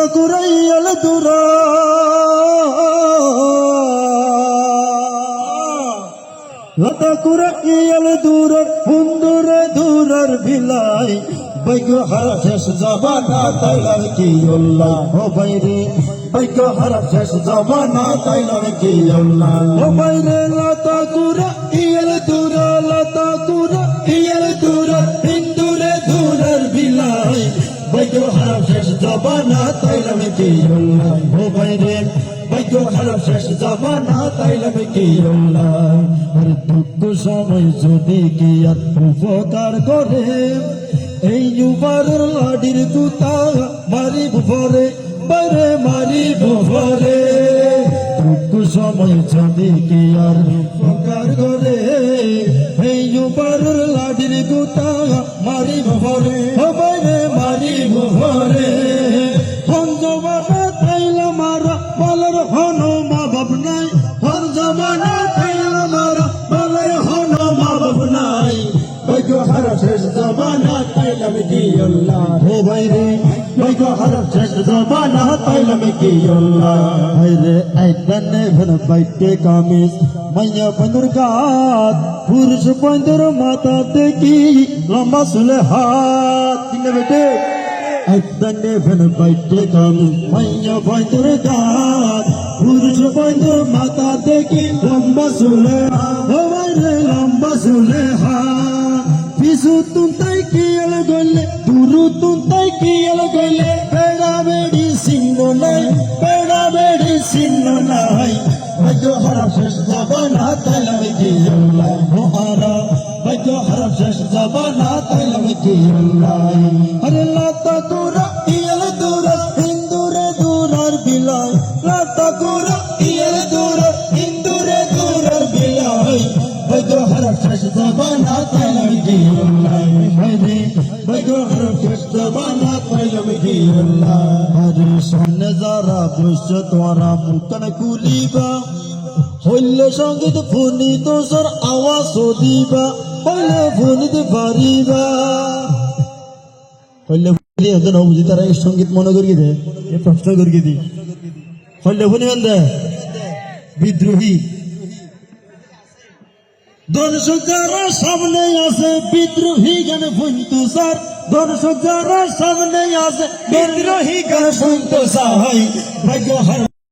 লতা কুরাইয়াল দুরা লতা কুরাইয়াল দুরার বন্ধুরে দুরার বিলাই বাইগো হারা শেষ জবানা তাইলার কি আল্লাহ ও বাইরে বাইগো হারা শেষ জবানা তাইলার কি আল্লাহ ও বাইরে লতা কুরাইয়াল দুরা লতা কুরাইয়াল দুরা হিন্দুরে দুরার বিলাই বাইগো হারা শেষ জবানা তাইলার কি আল্লাহ ও বাইরে বাইগো হারা শেষ জবানা তাইলার কি আল্লাহ আর দুঃখ সময় যদি কি আর উপকার করে এই উবারের লাডির গুতা মারিব ভরে বাইরে মারিব ভরে দুঃখ সময় যদি কি আর উপকার করে এই উবারের লাডির গুতা মারিব ভরে বাইরে মারিব ভরে হন জবানা তাইলা মারা বলার হন মা বাপ নাই হন জবানা তাইলা মারা বলার হন মা বাপ নাই বাইগো হারা শেষ জবানা তাইলাম কি আল্লাহ হে বাইরে বাইগো হারা শেষ জবানা তাইলাম কি আল্লাহ হায়রে আইদানে ভন বাইতে কামিজ মাইয়া বন্ধুর গাত পুরুষ বন্ধুর মাথা দেখি লম্বা চুলে হাত কিনে বেটে আইদানে ভন বাইতে কামিজ মাইয়া বন্ধুর গাত পুরুষ বন্ধুর মাথা দেখি লম্বা চুলে ও বাইরে লম্বা চুলে হাত পিছু তুন্তাই কিয়াল গলে দুরু তুন্তাই কিয়াল গলে বেড়া বেড়ি সিংহ নাই বেড়া বেড়ি সিংহ নাই বাইগো হারা শেষ জবানা তাইলাম কি আল্লাহ হারা বাইগো হারা শেষ জবানা তাইলাম কি আল্লাহ আরে লতা কুরাইয়াল দুরা হিন্দুরে দুরার বিলাই লতা কুরাইয়াল দুরা হিন্দুরে দুরার বিলাই বাইগো হারা শেষ জবানা তাইলাম কি আল্লাহ বাইরে বাইগো হারা শেষ জবানা তাইলাম কি আল্লাহ আরে সামনে যারা বসে তোরা মুখন কুলিবা হইলে সঙ্গীত ফোনি তোর আওয়াজ দিবা হইলে ফোনিতে পারিবা হইলে ফোনি হতে না বুঝি তারা এই সঙ্গীত মনে করিয়ে দে এ প্রশ্ন করিয়ে দি হইলে ফোনি হন দে বিদ্রোহী দর্শক যারা সামনে আছে বিদ্রোহী গান শুনতো স্যার দর্শক যারা সামনে আছে বিদ্রোহী গান শুনতো চাই ভাগ্য